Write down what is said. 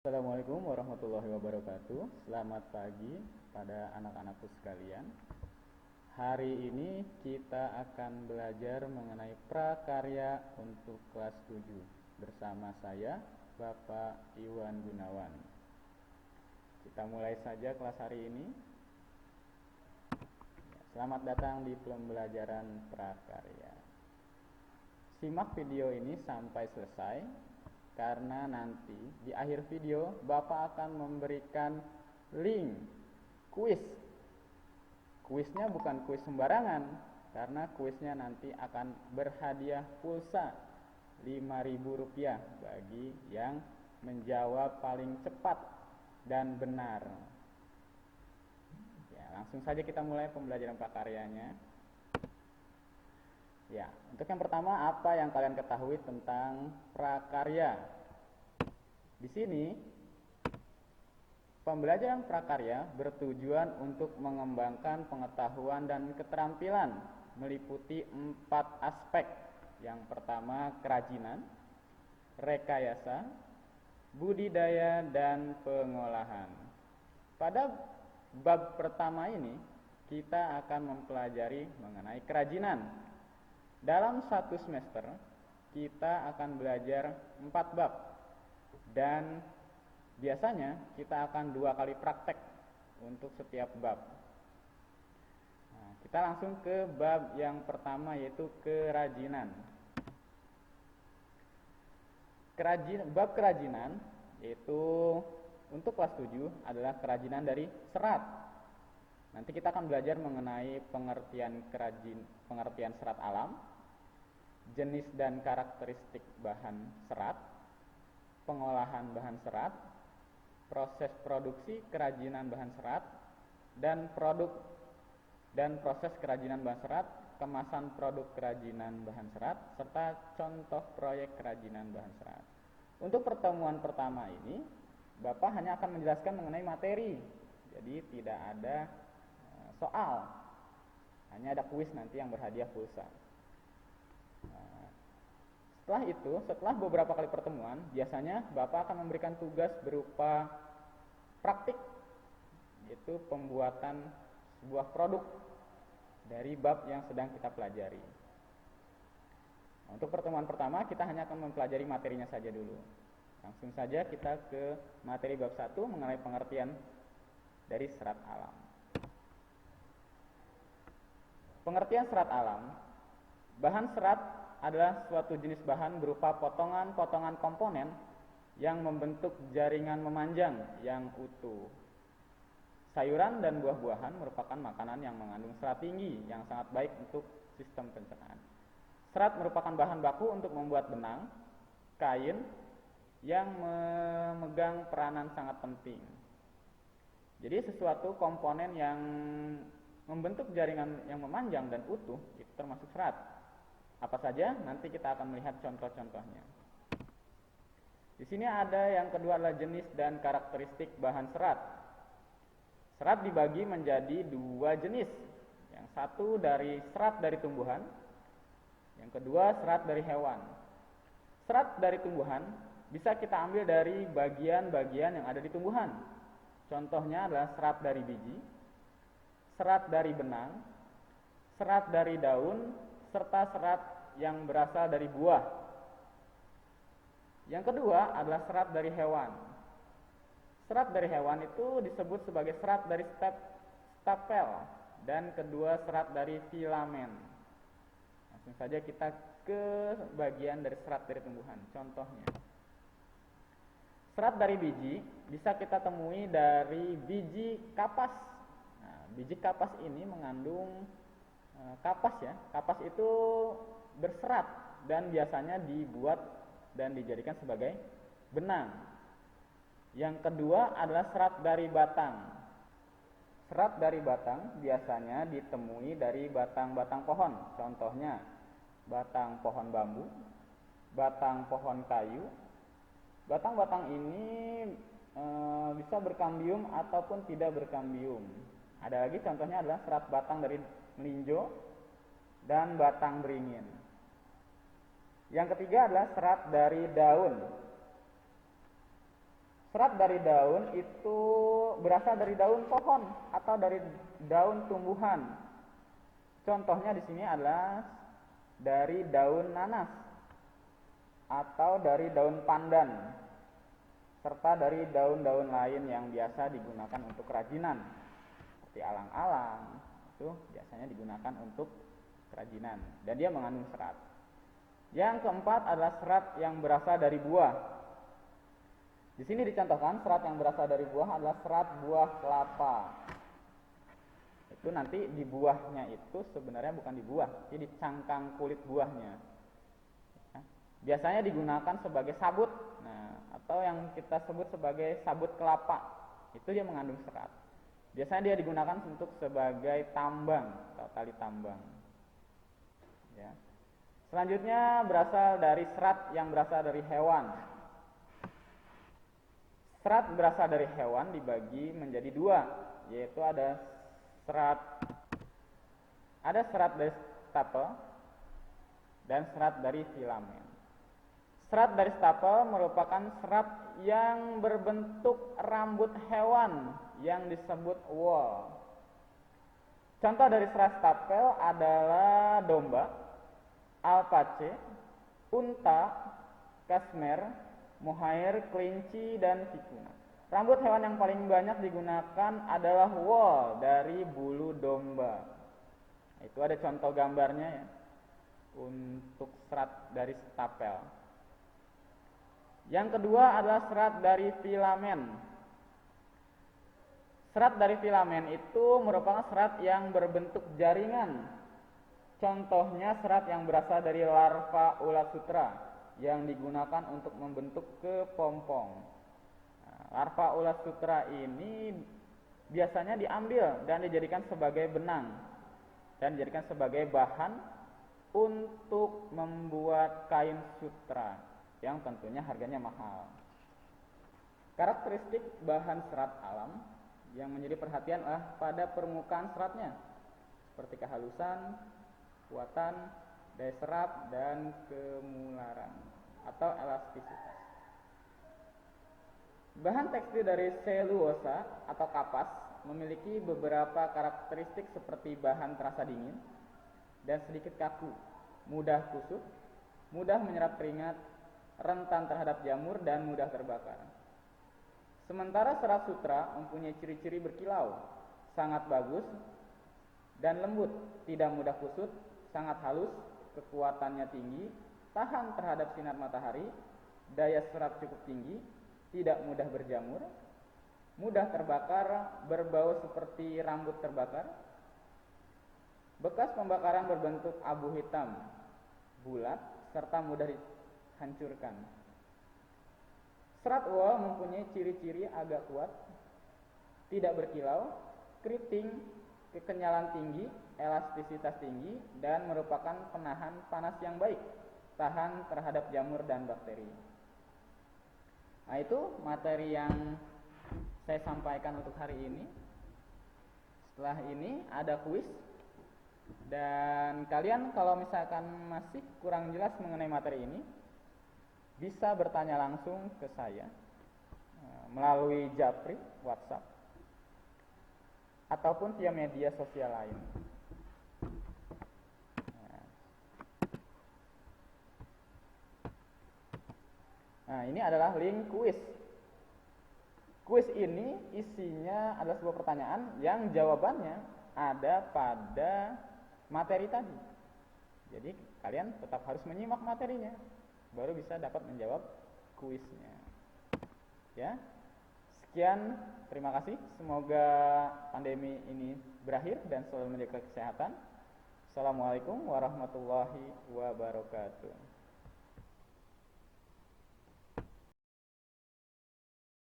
Assalamualaikum warahmatullahi wabarakatuh. Selamat pagi pada anak-anakku sekalian. Hari ini kita akan belajar mengenai prakarya untuk kelas 7 bersama saya, Bapak Iwan Gunawan. Kita mulai saja kelas hari ini. Selamat datang di pembelajaran prakarya. Simak video ini sampai selesai, karena nanti di akhir video Bapak akan memberikan link kuis. Kuisnya bukan kuis sembarangan, karena kuisnya nanti akan berhadiah pulsa Rp5.000 bagi yang menjawab paling cepat dan benar. Ya, langsung saja kita mulai pembelajaran prakaryanya. Ya, untuk yang pertama, apa yang kalian ketahui tentang prakarya? Di sini, pembelajaran prakarya bertujuan untuk mengembangkan pengetahuan dan keterampilan meliputi 4 aspek. Yang pertama, kerajinan, rekayasa, budidaya, dan pengolahan. Pada bab pertama ini, kita akan mempelajari mengenai kerajinan. Dalam satu semester, kita akan belajar 4 bab. Dan biasanya kita akan 2 kali praktek untuk setiap bab. Nah, kita langsung ke bab yang pertama, yaitu kerajinan. Bab kerajinan yaitu untuk kelas 7 adalah kerajinan dari serat. Nanti kita akan belajar mengenai pengertian serat alam, jenis dan karakteristik bahan serat, pengolahan bahan serat, proses produksi kerajinan bahan serat, dan proses kerajinan bahan serat, kemasan produk kerajinan bahan serat, serta contoh proyek kerajinan bahan serat. Untuk pertemuan pertama ini, Bapak hanya akan menjelaskan mengenai materi, jadi tidak ada soal, hanya ada kuis nanti yang berhadiah pulsa. Setelah itu, setelah beberapa kali pertemuan, biasanya Bapak akan memberikan tugas berupa praktik, yaitu pembuatan sebuah produk dari bab yang sedang kita pelajari. Untuk pertemuan pertama, kita hanya akan mempelajari materinya saja dulu. Langsung saja kita ke materi bab 1 mengenai pengertian dari serat alam. Pengertian serat alam. Bahan serat adalah suatu jenis bahan berupa potongan-potongan komponen yang membentuk jaringan memanjang yang utuh. Sayuran dan buah-buahan merupakan makanan yang mengandung serat tinggi yang sangat baik untuk sistem pencernaan. Serat merupakan bahan baku untuk membuat benang, kain, yang memegang peranan sangat penting. Jadi sesuatu komponen yang membentuk jaringan yang memanjang dan utuh itu termasuk serat. Apa saja? Nanti kita akan melihat contoh-contohnya. Di sini ada yang kedua adalah jenis dan karakteristik bahan serat. Serat dibagi menjadi 2 jenis. Yang satu dari serat dari tumbuhan, yang kedua serat dari hewan. Serat dari tumbuhan bisa kita ambil dari bagian-bagian yang ada di tumbuhan. Contohnya adalah serat dari biji, serat dari benang, serat dari daun, serta serat yang berasal dari buah. Yang kedua adalah serat dari hewan. Serat dari hewan itu disebut sebagai serat dari stapel, dan kedua serat dari filamen. Langsung saja kita ke bagian dari serat dari tumbuhan. Contohnya, serat dari biji bisa kita temui dari biji kapas. Nah, biji kapas ini mengandung kapas ya. Kapas itu berserat dan biasanya dibuat dan dijadikan sebagai benang. Yang kedua adalah serat dari batang. Serat dari batang biasanya ditemui dari batang-batang pohon. Contohnya, batang pohon bambu, batang pohon kayu. Batang-batang ini bisa berkambium ataupun tidak berkambium. Ada lagi contohnya adalah serat batang dari melinjo dan batang beringin. Yang ketiga adalah serat dari daun. Serat dari daun itu berasal dari daun pohon atau dari daun tumbuhan. Contohnya di sini adalah dari daun nanas atau dari daun pandan, serta dari daun-daun lain yang biasa digunakan untuk kerajinan, seperti alang-alang, itu biasanya digunakan untuk kerajinan, dan dia mengandung serat. Yang keempat adalah serat yang berasal dari buah. Di sini dicontohkan serat yang berasal dari buah adalah serat buah kelapa. Itu nanti di buahnya itu sebenarnya bukan di buah, tapi di cangkang kulit buahnya. Biasanya digunakan sebagai sabut, atau yang kita sebut sebagai sabut kelapa. Itu dia mengandung serat. Biasanya dia digunakan untuk sebagai tambang atau tali tambang. Ya. Selanjutnya berasal dari serat yang berasal dari hewan. Serat berasal dari hewan dibagi menjadi dua, yaitu ada serat dari stapel dan serat dari filamen. Serat dari stapel merupakan serat yang berbentuk rambut hewan yang disebut wool. Contoh dari serat stapel adalah domba, alpaca, unta, kasmer, mohair, kelinci, dan vikuna. Rambut hewan yang paling banyak digunakan adalah wool dari bulu domba. Itu ada contoh gambarnya ya, untuk serat dari stapel. Yang kedua adalah serat dari filamen. Serat dari filamen itu merupakan serat yang berbentuk jaringan. Contohnya serat yang berasal dari larva ulat sutra yang digunakan untuk membentuk kepompong. Larva ulat sutra ini biasanya diambil dan dijadikan sebagai benang dan dijadikan sebagai bahan untuk membuat kain sutra yang tentunya harganya mahal. Karakteristik bahan serat alam yang menjadi perhatian adalah pada permukaan seratnya, seperti kehalusan, kekuatan, daya serap, dan kemularan atau elastisitas. Bahan tekstil dari selulosa atau kapas memiliki beberapa karakteristik seperti bahan terasa dingin dan sedikit kaku, mudah kusut, mudah menyerap keringat, rentan terhadap jamur, dan mudah terbakar. Sementara serat sutra mempunyai ciri-ciri berkilau, sangat bagus dan lembut, tidak mudah kusut, sangat halus, kekuatannya tinggi, tahan terhadap sinar matahari, daya serap cukup tinggi, tidak mudah berjamur, mudah terbakar, berbau seperti rambut terbakar. Bekas pembakaran berbentuk abu hitam, bulat, serta mudah dihancurkan. Serat wool mempunyai ciri-ciri agak kuat, tidak berkilau, keriting, kekenyalan tinggi, elastisitas tinggi, dan merupakan penahan panas yang baik, tahan terhadap jamur dan bakteri. Nah, itu materi yang saya sampaikan untuk hari ini. Setelah ini ada kuis, dan kalian kalau misalkan masih kurang jelas mengenai materi ini, bisa bertanya langsung ke saya melalui Japri, WhatsApp, ataupun via media sosial lain. Nah, ini adalah link kuis. Kuis ini isinya adalah sebuah pertanyaan yang jawabannya ada pada materi tadi. Jadi kalian tetap harus menyimak materinya, baru bisa dapat menjawab kuisnya. Ya, sekian, terima kasih. Semoga pandemi ini berakhir dan selalu menjaga kesehatan. Assalamualaikum warahmatullahi wabarakatuh.